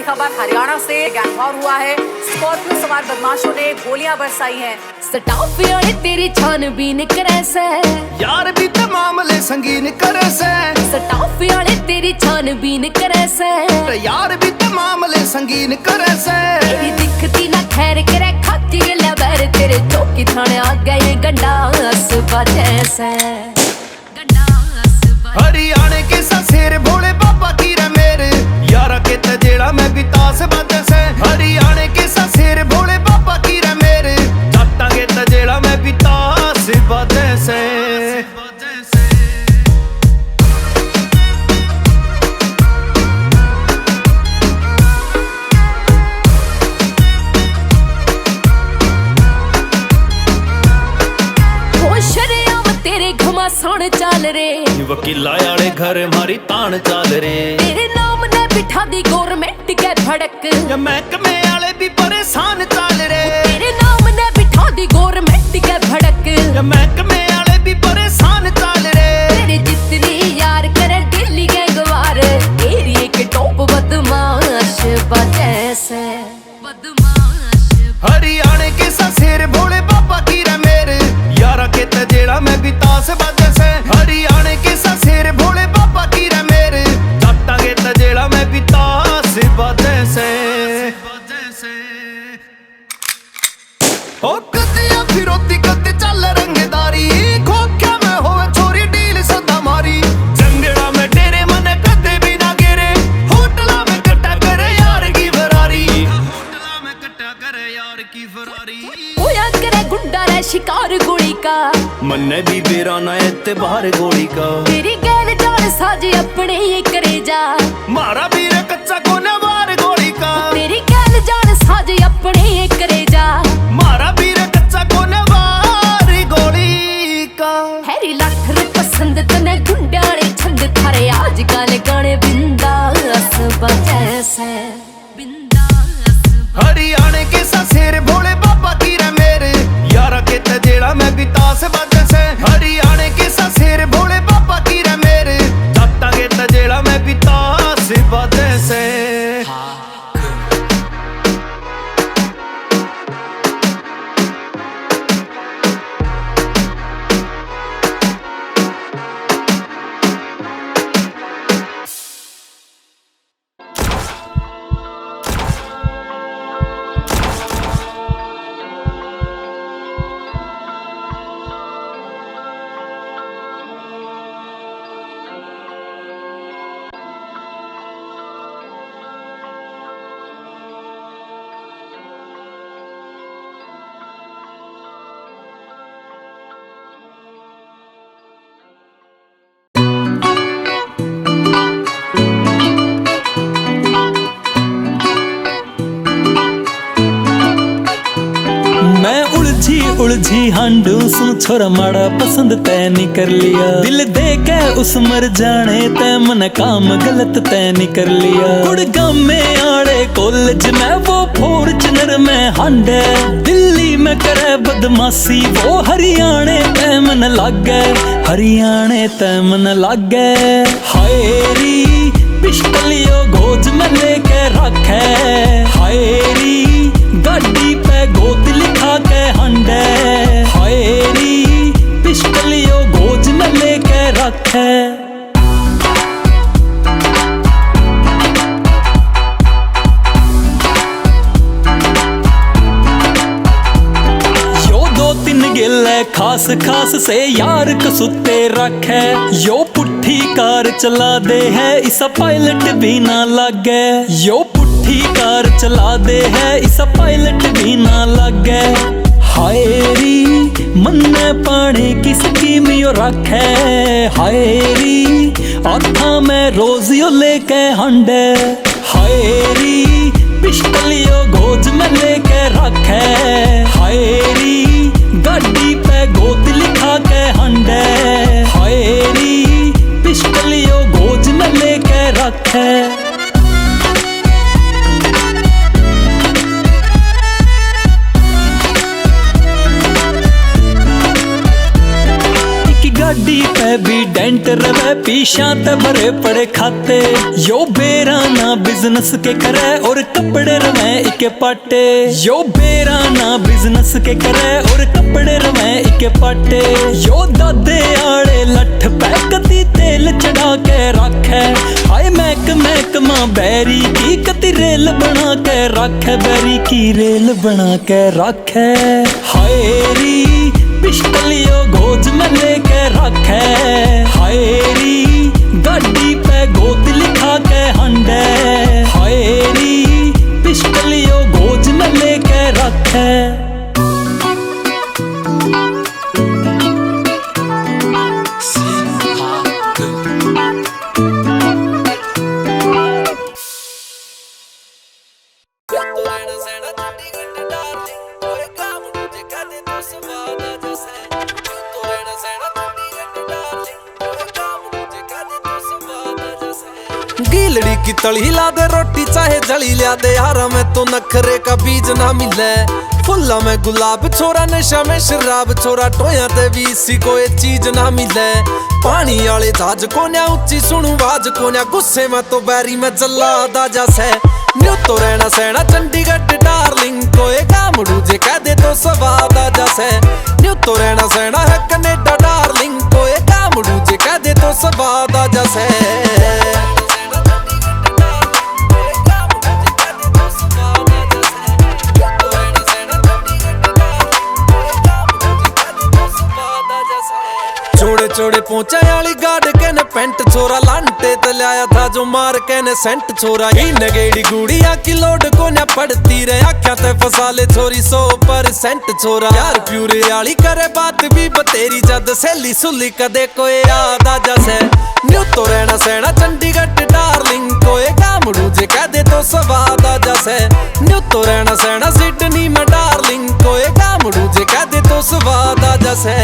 बड़ी खबर हरियाणा से गैंगवॉर हुआ है। स्कॉर्पियो सवार बदमाशों ने गोलियां बरसाई हैं। स्टाफिया ने तेरी छानबीन करे से यार भी तो मामले संगीन करे से। स्टाफिया ने तेरी छानबीन करे से यार भी तो मामले संगीन करे से। तेरी दिखती ना खैर करे खाती लबर तेरे चौकी थाने आ गए गंडास बजे से। हरियाणे के शेर भोले बाबा की रे मेरे यारा के तजेड़ा में बितास बजे से। हरियाणे के शेर भोले बाबा की रे मेरे जाटा के तजेड़ा में बितास बजे से। घमासान चाल रे वकीला आले घर मारी तान चाल रे। तेरे नाम ने बिठा दी गवर्नमेंट के भड़क महकमे आले भी परेशान चाल रे। तेरे नाम ने बिठा दी गवर्नमेंट के भड़क महकमे आले भी परेशान चाल रे। तेरे जितनी यार करे दिल्ली गैंगवार एरिया के टॉप बदमाश बजे से। हरियाणे के शेर भोले बाबा की रे मेरे यारा के तजेड़ा में बितास बजे से। हरियाणे के शेर भोले बाबा की रे मेरे जाटा के तजेड़ा में बितास बजे से। ओ कदिया फिरोती कद चल रंगदारी खोख्या में होवे छोरी डील सदा मारी। जंगड़ा में डेरे मन कदे भी ना गिरे होटला में कट्टा करे यार की फरारी। होटला में कट्टा करे यार की फरारी। होया करे गुंडा रे शिकार गोली का मन्ने भी बेराना एतबार गोली का। तेरी गैल जान साज अपने ये करे जा मारा वीर कच्चा कोने वार गोली का। तेरी गैल जान साज अपने ये करे जा मारा वीर कच्चा कोने वार गोली का। हैरी लाठर पसंद तने गुंडाने छंद थारे आजकल गाने बिंदास बजे से। हरियाणे के शेर भोले बाबा की रे मेरे यारा के तजेड़ा में बितास बजे से। हरियाणे के शेर भोले बाबा की रे मेरे जाटा के तजेड़ा में बितास बजे से। उलझी हांडू सुन छोरा माड़ा पसंद तय नहीं कर लिया। दिल दे के उस मर जाने तय मन काम गलत तय नहीं कर लिया। गुड़गांव में आड़े कॉलेज में वो फॉर्च्यूनर में हांडे दिल्ली में करे बदमाशी वो हरियाणे तय मन लागे। हरियाणे तय मन लागे हायरी पिस्टलियो गोज में लेके रखे। हायरी गाड़ी पे गोद लिखा के हंडे। हायरी पिस्टलियो गोज में लेके रखे। यो दो तीन गिले खास खास से यार कसुते रखे। यो पुट्ठी कार चला दे है इसा पायलट भी ना लागे। यो पुट्ठी कार चला दे है इसा पायलट भी ना लागे। हायरी मन्ने पानी की स्कीम यो रखे। हायरी आँखा में रोज यो लेके हंडे। हायरी पिस्टलियो गोज में लेके रखे। हायरी गाड़ी पे गोद लिखा के हंडे। हायरी पिस्टलियो गोज में लेके रखे। गाड़ी पे भी एजेंट रवे पीछा ते भरे पड़े खाते। यो बेरा ना बिजनेस के करे और कपड़े रवे इके पाटे। यो बेरा ना बिजनेस के करे और कपड़े रवे इके पाटे। यो दादे आड़े लठ पे कदी तेल चढ़ा के रखे। हाय महक मां बैरी की कदी रेल बना के रखे। बैरी की रेल बना के रखे। हाय री पिस्टलियो गोद में लेके रखे। हाय री गाड़ी पे गोद लिखा के हंडे। हाय री पिस्टलियो गोद में लेके रखे। गीलड़ी की तली ला दे रोटी चाहे जली ला दे यार में तो नखरे का बीज ना मिले। फुल्ला में गुलाब छोरा नशा में शराब छोरा टोया ते भी इसी कोई चीज ना मिले। पानी आले जहाज को न्या उच्ची सुनू बाज को न्या गुस्से में तो बैरी में जल्ला दाजा से। न्यू तो रहना सहना चंडीगढ़ डार्लिंग कोई गामड़ू जे कह दे तो स्वाद आ जैसे। न्यू तो रहना सहना है कनेडा डार्लिंग कोई गामड़ू जे कह दे तो स्वाद आ जैसे। छोड़े छोड़े पहुंचा वाली गाड़ के ने पेंट छोरा लांटे ते लाया था जो मार के ने सेंट छोरा। ही नगेड़ी गुड़िया की लोड को न पड़ती रहे आख्या ते फसा ले छोरी 100% छोरा। यार प्यूरे वाली करे बात भी बतेरी जद सहेली सुली कदे कोई याद आ जैसे। न्यू तो रहना सहना चंडीगढ़ डार्लिंग कोई गामड़ू जे कह दे तो स्वाद आ जैसे। न्यू तो रहना सहना सिडनी में डार्लिंग कोई गामड़ू जे कह दे तो स्वाद आ जैसे।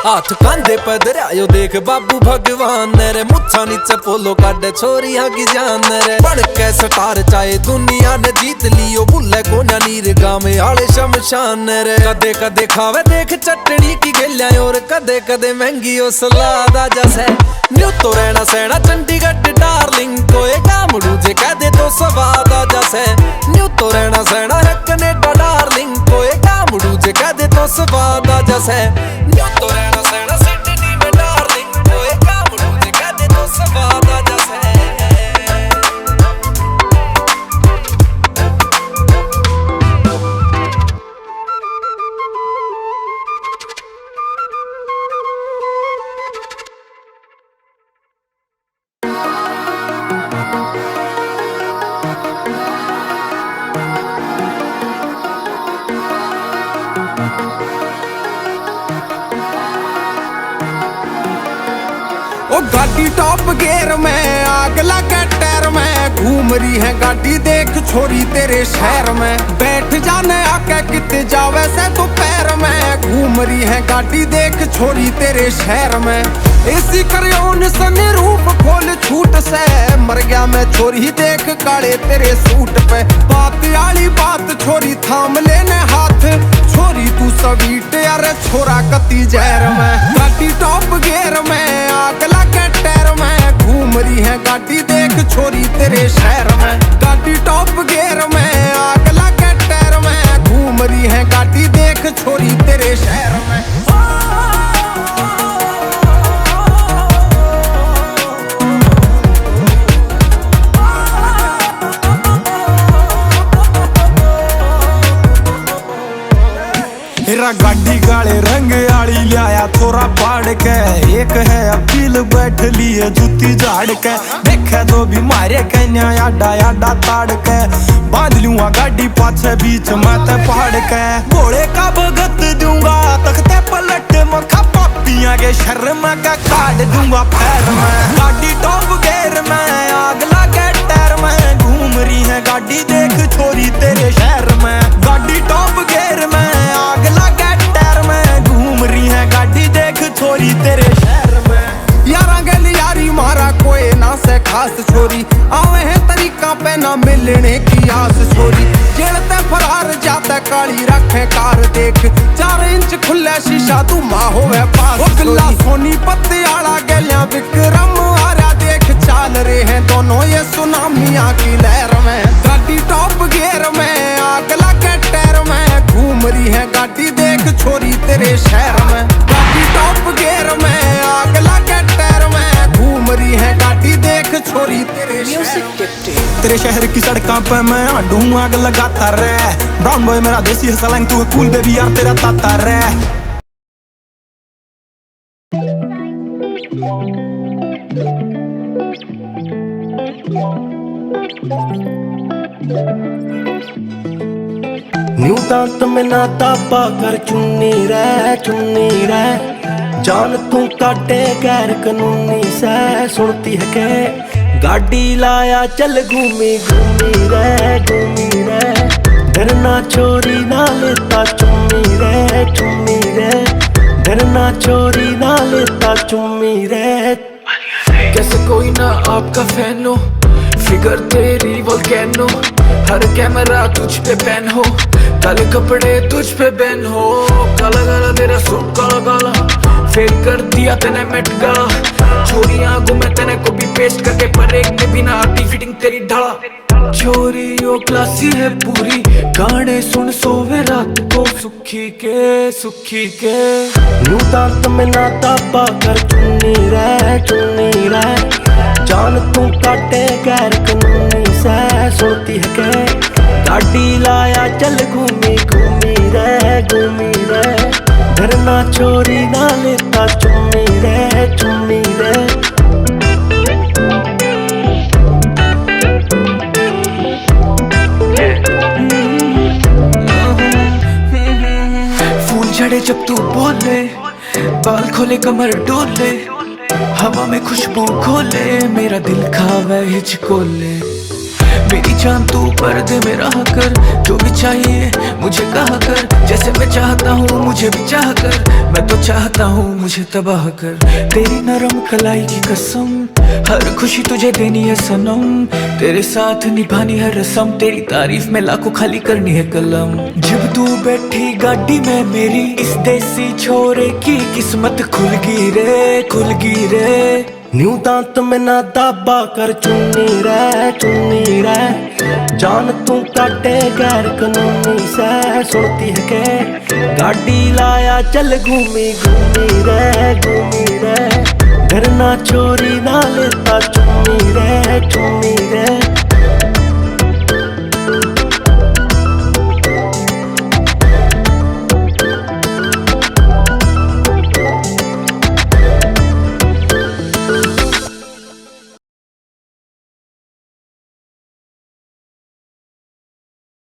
हाथ कांधे पर दरियायो देख बाबू भगवान रे। मुच्छा नीचे पोलो काटे छोरिया की जान रे। बढ़ के स्टार चाहे दुनिया ने जीत लियो बुल्ले को ना नीर गाँव आले शमशान रे। कदे कदे खावे देख चटनी की गिल्या और कदे कदे महंगी ओ सलाद आ जैसे। न्यू तो रहना सहना चंडीगढ़ डार्लिंग कोई गामड़ू जे कह दे तो स्वाद आ जैसे। न्यू तो रहना सहना है कनेडा डार्लिंग कोई गामड़ू जे कह दे तो स्वाद आ जैसे। न्यू तो रहना सहना सिडनी में डार्लिंग कोई गामड़ू जे कह दे तो स्वाद आ जैसे। गाड़ी टॉप गियर में आग लगा टायर में। घूम रही है गाड़ी देख छोरी तेरे शहर में। बैठ जाने आके किते जावे से तो पैर में। घूम रही है गाड़ी देख छोरी तेरे शहर में। एसी करियोन सने रूप खोल छूट से। मर गया मैं छोरी देख काले तेरे सूट पे। बात आली बात छोरी थाम लेने हाथ। छोरी तू स्वीट यार छोरा कती जहर में। गाड़ी टॉप गियर में आग लगा टायर में। घूम रही है गाड़ी देख छोरी तेरे शहर में। गाड़ी टॉप गियर में आग लगा टायर में। घूम रही है गाड़ी देख छोरी तेरे शहर में। गाड़ी गाले रंग आड़ी लिया थोड़ा पाड़ के। एक है अपील बैठ लिए जूती झाड़ के। देखे तो भी मारे कन्या याडा याडा ताड़ के। बांध लूंगा गाड़ी पाछे बीच में ते पहाड़ के। घोड़े का भगत दूंगा तख्ते पलट मखा पापिया के शर्म का काट दूंगा पैर में। गाड़ी टॉप गियर में आग लगे टायर में। घूम रही है गाड़ी देख छोरी तेरे शहर में। गाड़ी टॉप गियर में आग लगे टायर में। घूम रही है गाड़ी देख छोरी तेरे शहर में। यारा गल यारी मारा कोई ना से खास छोरी आवे है तरीका मिलने की आस छोरी जेलते फरार जाता काली रखे कार देख 4 इंच खुले शीशा तू माँ होवे पास गला सोनी पत्ते आला गलियां विक्रम आरा देख चाल रहे हैं दोनों ये सुनामियां की लहर में गाड़ी टॉप गियर में आग लगे टायर में घूम रही है गाड़ी देख छोरी तेरे शहर में गाड़ी टॉप गियर में आग लगे टायर में घूम रही है गाड़ी देख छोरी तेरे तेरे शहर की सड़कों पे मैं आडू आग लगाता रहे ब्राउन बॉय मेरा देसी है सलाइन तू कूल बेबी यार तेरा ताता रहे न्यू दांत में ना तापा कर चुन्नी रह जान तू काटे गैर कानूनी से सुनती है के गाड़ी लाया चल घूमी रे डरना चोरी ना लेता चुम्मी रे डरना चोरी ना लेता चुम्मी रे कैसे कोई ना आपका फैन हो फिगर तेरी वोल्केनो हर कैमरा तुझ पे बैन हो काले कपड़े तुझ पे बैन हो काला काला तेरा सूट काला काला फेल कर दिया तेने मेट गाला चोरियां घूमे तेने को भी पेस्ट करके पर एक में बिना आती फिटिंग तेरी ढाला चोरी ओ क्लासी है पूरी गाने सुन सोवे रात को सुखी के न्यू दांत में ना तापा कर चुन्नी रह जान तू काटे गैर कानूनी से सोती है के गाड़ी लाया चल घूमी रे डरना चोरी ना लेता चुम्मी रे फूल झड़े जब तू बोले बाल खोले कमर डोले हवा में खुशबू खोले मेरा दिल खावे हिचकोले मेरी जान तू पर्दे में रहा कर जो भी चाहिए मुझे कहा कर जैसे मैं चाहता हूँ मुझे भी चाह कर मैं तो चाहता हूँ मुझे तबाह कर तेरी नरम कलाई की कसम हर खुशी तुझे देनी है सनम तेरे साथ निभानी है रस्म तेरी तारीफ में लाखों खाली करनी है कलम जब तू बैठी गाड़ी में मेरी इस देसी छोरे की किस्मत खुल गई रे न्यू दांत में ना दाबा कर चुन्नी रह जान तू काटे गैर कानूनी से सुनती है के गाड़ी लाया चल घूमी रे डरना चोरी ना लेता चुम्मी